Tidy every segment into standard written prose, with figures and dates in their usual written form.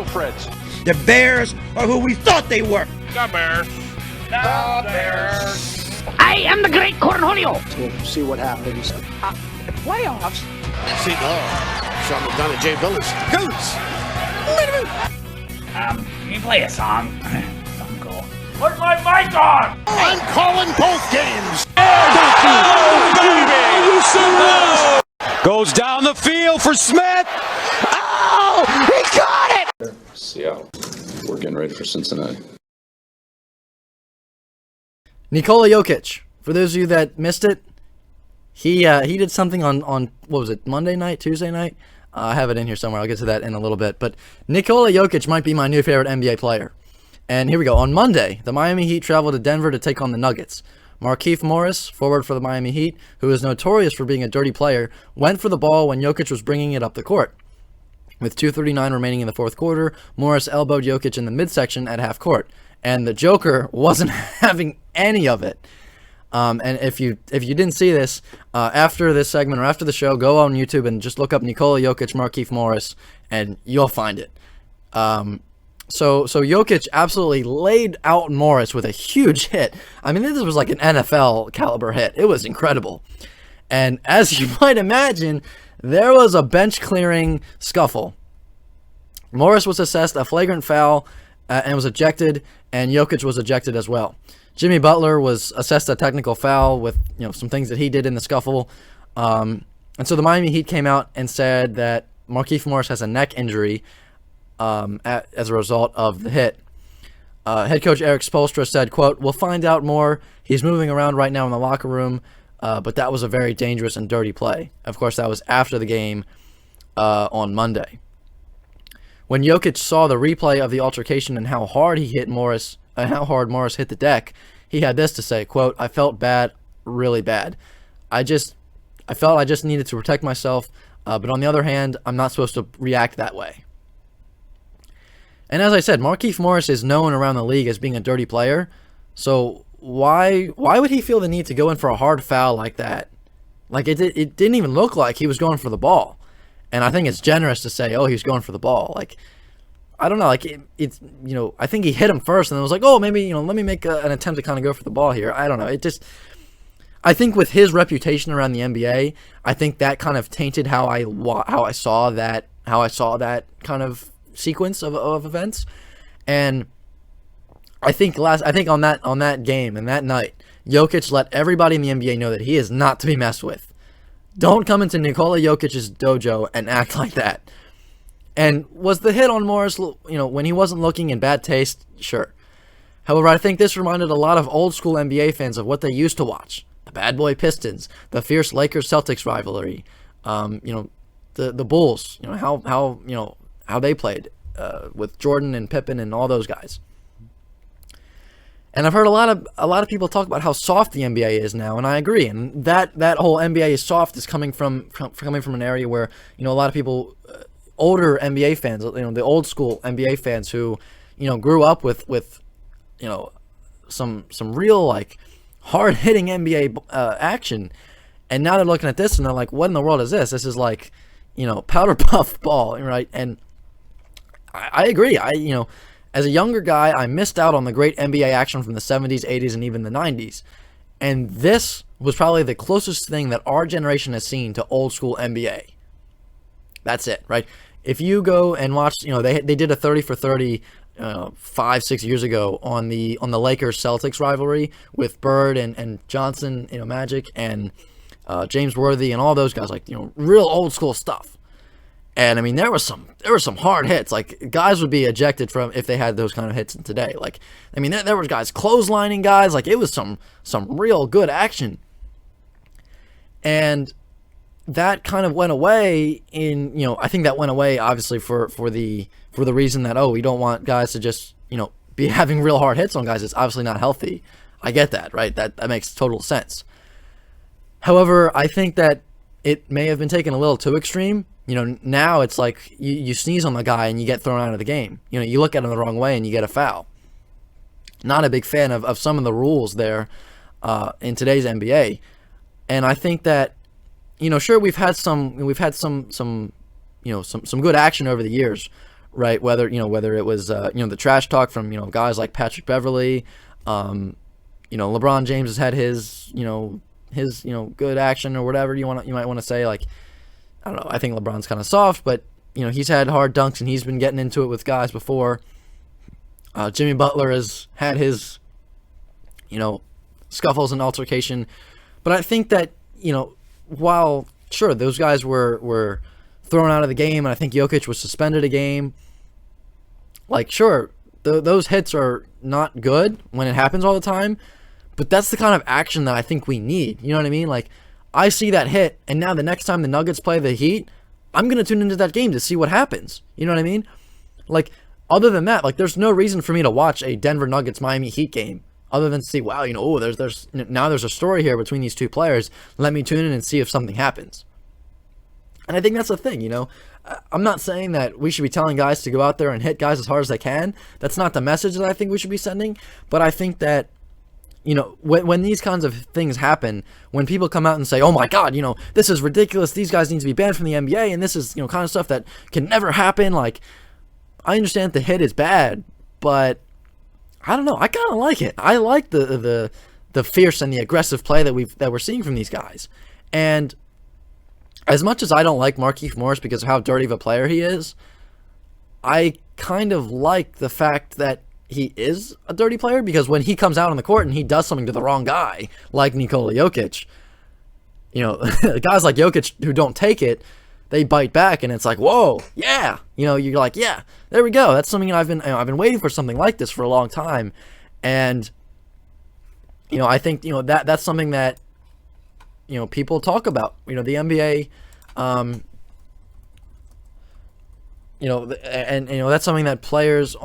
Go, Fritz. The Bears are who we thought they were. The Bears. The Bears. I am the great Cornholio. We'll see what happens. Playoffs? See, Sean McDonough, Jay Billis. Goats! Can you play a song? Something cool. Put my mic on! I'm calling both games. Oh, baby! Are you serious? Goes down the field for Smith. Oh, he got it! Seattle. We're getting ready for Cincinnati. Nikola Jokic, for those of you that missed it, he did something on what was it, Monday night, Tuesday night? I have it in here somewhere. I'll get to that in a little bit. But Nikola Jokic might be my new favorite NBA player. And here we go. On Monday, the Miami Heat traveled to Denver to take on the Nuggets. Markieff Morris, forward for the Miami Heat, who is notorious for being a dirty player, went for the ball when Jokic was bringing it up the court. With 2:39 remaining in the fourth quarter, Morris elbowed Jokic in the midsection at half court. And the Joker wasn't having any of it. And if you didn't see this, after this segment or after the show, go on YouTube and just look up Nikola Jokic, Markieff Morris, and you'll find it. So Jokic absolutely laid out Morris with a huge hit. I mean, this was like an NFL caliber hit. It was incredible. And as you might imagine, there was a bench clearing scuffle. Morris was assessed a flagrant foul and was ejected, and Jokic was ejected as well. Jimmy Butler was assessed a technical foul with some things that he did in the scuffle. And so the Miami Heat came out and said that Markieff Morris has a neck injury as a result of the hit. Head coach Eric Spoelstra said, quote, "We'll find out more. He's moving around right now in the locker room, but that was a very dangerous and dirty play." Of course, that was after the game on Monday. When Jokic saw the replay of the altercation and how hard he hit Morris, how hard Morris hit the deck, he had this to say, quote, "I felt bad, really bad. I felt I just needed to protect myself, but on the other hand, I'm not supposed to react that way." And as I said, Markieff Morris is known around the league as being a dirty player, so why would he feel the need to go in for a hard foul like that? Like, it didn't even look like he was going for the ball. And I think it's generous to say, oh, he was going for the ball. Like, I don't know, like, it's I think he hit him first, and then was like, oh, maybe, let me make an attempt to kind of go for the ball here. I don't know. I think with his reputation around the NBA, I think that kind of tainted how I saw that kind of sequence of events. And I think on that game and that night, Jokic let everybody in the NBA know that he is not to be messed with. Don't come into Nikola Jokic's dojo and act like that. And was the hit on Morris, when he wasn't looking in bad taste? Sure. However, I think this reminded a lot of old school NBA fans of what they used to watch. The bad boy Pistons, the fierce Lakers-Celtics rivalry, the Bulls, how they played with Jordan and Pippen and all those guys. And I've heard a lot of people talk about how soft the NBA is now, and I agree. And that whole NBA is soft is coming from an area where a lot of people, older NBA fans, the old school NBA fans who grew up with some real like hard hitting NBA action, and now they're looking at this and they're like, what in the world is this? This is like powder puff ball, right? And I agree. As a younger guy, I missed out on the great NBA action from the 70s, 80s, and even the 90s. And this was probably the closest thing that our generation has seen to old school NBA. That's it, right? If you go and watch, they did a 30 for 30 5-6 years ago on the Lakers-Celtics rivalry with Bird and Johnson, Magic, and James Worthy and all those guys, like, real old school stuff. And I mean, there were some hard hits. Like, guys would be ejected from if they had those kind of hits in today. Like, I mean, there was guys clotheslining guys. Like, it was some real good action. And that kind of went away I think that went away obviously for the reason that, we don't want guys to just, be having real hard hits on guys. It's obviously not healthy. I get that, right? That makes total sense. However, I think that it may have been taken a little too extreme. Now it's like you sneeze on the guy and you get thrown out of the game. You look at him the wrong way and you get a foul. Not a big fan of some of the rules there in today's NBA. And I think that, sure, we've had some good action over the years, right? Whether it was the trash talk from guys like Patrick Beverley, LeBron James has had his good action or whatever you might want to say. Like, I don't know. I think LeBron's kind of soft, but he's had hard dunks and he's been getting into it with guys before. Jimmy Butler has had his scuffles and altercation, but I think that while sure those guys were thrown out of the game, and I think Jokic was suspended a game. Like, sure, those hits are not good when it happens all the time, but that's the kind of action that I think we need. You know what I mean? Like, I see that hit, and now the next time the Nuggets play the Heat, I'm going to tune into that game to see what happens. You know what I mean? Like, other than that, like, there's no reason for me to watch a Denver Nuggets Miami Heat game other than to see, wow, there's a story here between these two players. Let me tune in and see if something happens. And I think that's the thing, I'm not saying that we should be telling guys to go out there and hit guys as hard as they can. That's not the message that I think we should be sending. But I think that, when these kinds of things happen, when people come out and say, oh my God, this is ridiculous, these guys need to be banned from the NBA, and this is, kind of stuff that can never happen. Like, I understand the hit is bad, but I don't know. I kind of like it. I like the fierce and the aggressive play that we're seeing from these guys. And as much as I don't like Markieff Morris because of how dirty of a player he is, I kind of like the fact that he is a dirty player, because when he comes out on the court and he does something to the wrong guy, like Nikola Jokic, guys like Jokic who don't take it, they bite back, and it's like, whoa, yeah, you're like, yeah, there we go. That's something I've been waiting for, something like this for a long time, and I think that's something that people talk about. The NBA, and that's something that players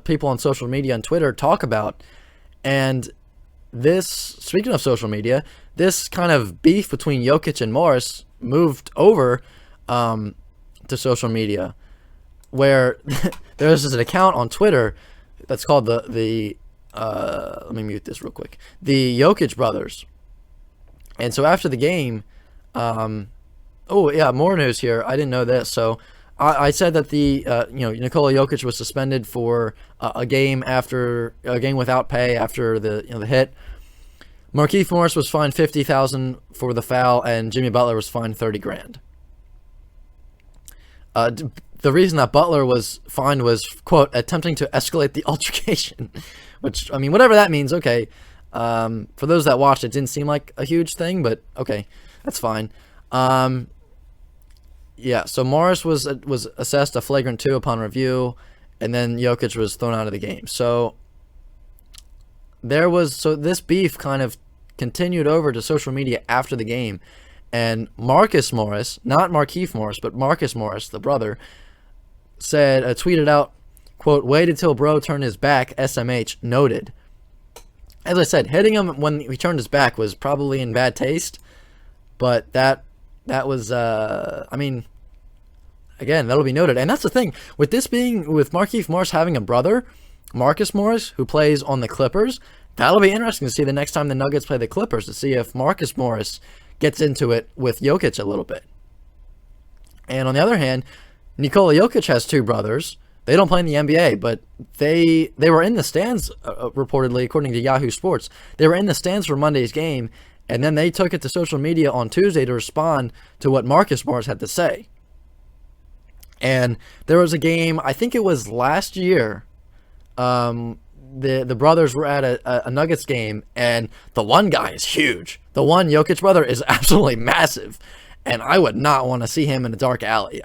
people on social media and Twitter talk about. And speaking of social media, this kind of beef between Jokic and Morris moved over to social media, where there's an account on Twitter that's called let me mute this real quick, the Jokic Brothers. And so after the game, more news here. I didn't know this. So I said that Nikola Jokic was suspended for a game without pay after the hit. Markieff Morris was fined $50,000 for the foul, and Jimmy Butler was fined $30,000. The reason that Butler was fined was, quote, attempting to escalate the altercation, which, I mean, whatever that means. Okay. For those that watched, it didn't seem like a huge thing, but okay, that's fine. So Morris was assessed a flagrant 2 upon review, and then Jokic was thrown out of the game. So this beef kind of continued over to social media after the game, and Marcus Morris, not Markieff Morris, but Marcus Morris, the brother, tweeted out, quote, waited till bro turned his back, SMH, noted. As I said, hitting him when he turned his back was probably in bad taste, but that was, again, that'll be noted. And that's the thing, with Markieff Morris having a brother, Marcus Morris, who plays on the Clippers, that'll be interesting to see the next time the Nuggets play the Clippers, to see if Marcus Morris gets into it with Jokic a little bit. And on the other hand, Nikola Jokic has 2 brothers. They don't play in the NBA, but they were in the stands, reportedly, according to Yahoo Sports. They were in the stands for Monday's game, and then they took it to social media on Tuesday to respond to what Marcus Morris had to say. And there was a game, I think it was last year, the brothers were at a Nuggets game, and the one guy is huge. The one Jokic brother is absolutely massive, and I would not want to see him in a dark alley.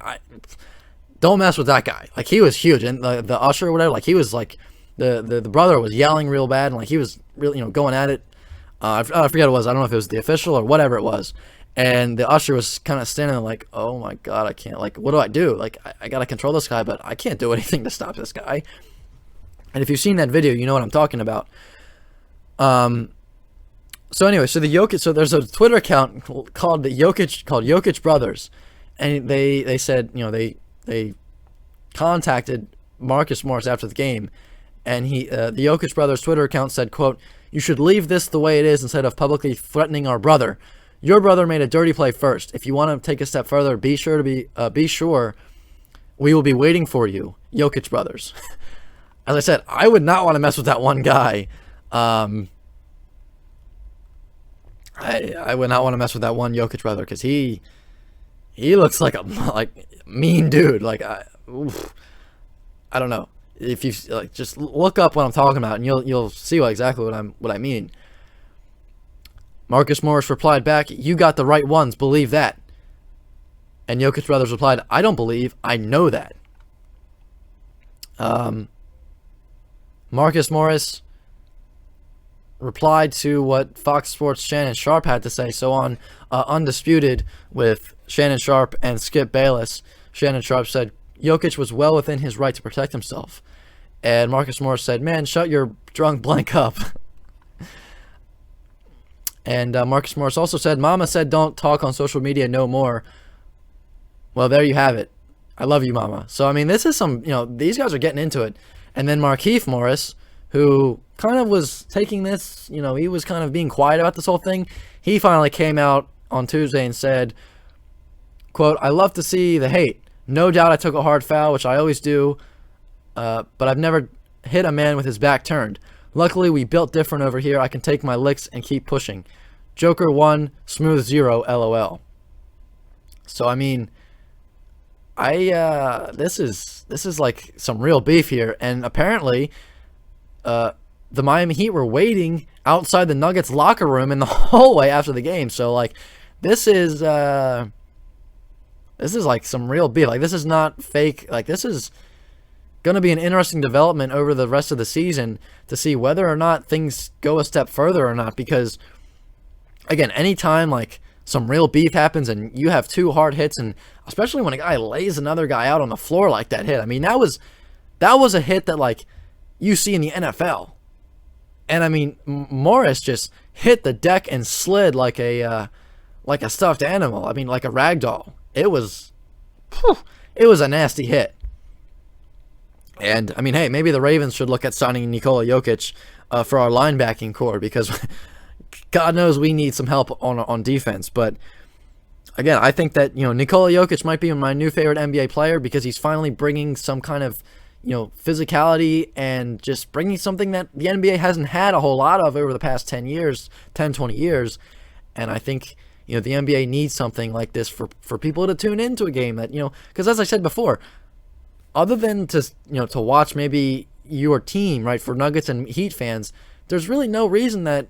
Don't mess with that guy. Like, he was huge, and the usher or whatever, like, he was like, the brother was yelling real bad, and like, he was really going at it. I forget what it was. I don't know if it was the official or whatever it was. And the usher was kind of standing there like, oh my God, I can't, like, what do I do? Like, I got to control this guy, but I can't do anything to stop this guy. And if you've seen that video, you know what I'm talking about. So anyway, so there's a Twitter account called Jokic Brothers. And they said, they contacted Marcus Morris after the game. And the Jokic Brothers Twitter account said, quote, you should leave this the way it is instead of publicly threatening our brother. Your brother made a dirty play first. If you want to take a step further, be sure We will be waiting for you, Jokic Brothers. As I said, I would not want to mess with that one guy. I would not want to mess with that one Jokic brother because he looks like a mean dude. Like I don't know. If you just look up what I'm talking about, and you'll see exactly what I mean. Marcus Morris replied back, "You got the right ones. Believe that." And Jokic Brothers replied, "I don't believe. I know that." Marcus Morris replied to what Fox Sports' Shannon Sharp had to say. So on Undisputed with Shannon Sharp and Skip Bayless, Shannon Sharp said, "Jokic was well within his right to protect himself." And Marcus Morris said, "Man, shut your drunk blank up." And Marcus Morris also said, "Mama said don't talk on social media no more." Well, there you have it. I love you, Mama. So, I mean, this is some, these guys are getting into it. And then Markieff Morris, who kind of was taking this, he was kind of being quiet about this whole thing. He finally came out on Tuesday and said, quote, "I love to see the hate. No doubt I took a hard foul, which I always do, but I've never hit a man with his back turned. Luckily, we built different over here. I can take my licks and keep pushing. Joker 1, smooth 0, LOL." So, I mean, this is like some real beef here, and apparently the Miami Heat were waiting outside the Nuggets locker room in the hallway after the game. So like this is like some real beef. Like this is not fake. Like this is going to be an interesting development over the rest of the season to see whether or not things go a step further or not, because again, anytime like some real beef happens and you have two hard hits, and especially when a guy lays another guy out on the floor like that hit. I mean, that was a hit that like you see in the NFL. And I mean, Morris just hit the deck and slid like a stuffed animal. I mean, like a rag doll. It was a nasty hit. And I mean, hey, maybe the Ravens should look at signing Nikola Jokic for our linebacking core, because God knows we need some help on defense. But again, I think that Nikola Jokic might be my new favorite NBA player because he's finally bringing some kind of physicality and just bringing something that the NBA hasn't had a whole lot of over the past 10, 20 years. And I think the NBA needs something like this for people to tune into a game that because as I said before, other than to watch maybe your team, right, for Nuggets and Heat fans, there's really no reason that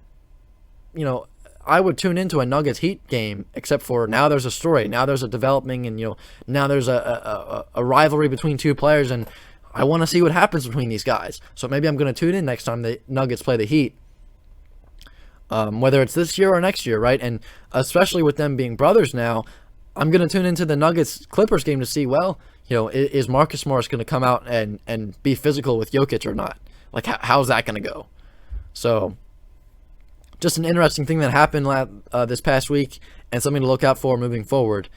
I would tune into a Nuggets Heat game, except for now there's a story, now there's a developing, and now there's a rivalry between two players, and I want to see what happens between these guys. So maybe I'm going to tune in next time the Nuggets play the Heat, whether it's this year or next year, right? And especially with them being brothers now, I'm going to tune into the Nuggets Clippers game to see, well, is Marcus Morris going to come out and be physical with Jokic or not? Like, how's that going to go? So just an interesting thing that happened this past week, and something to look out for moving forward.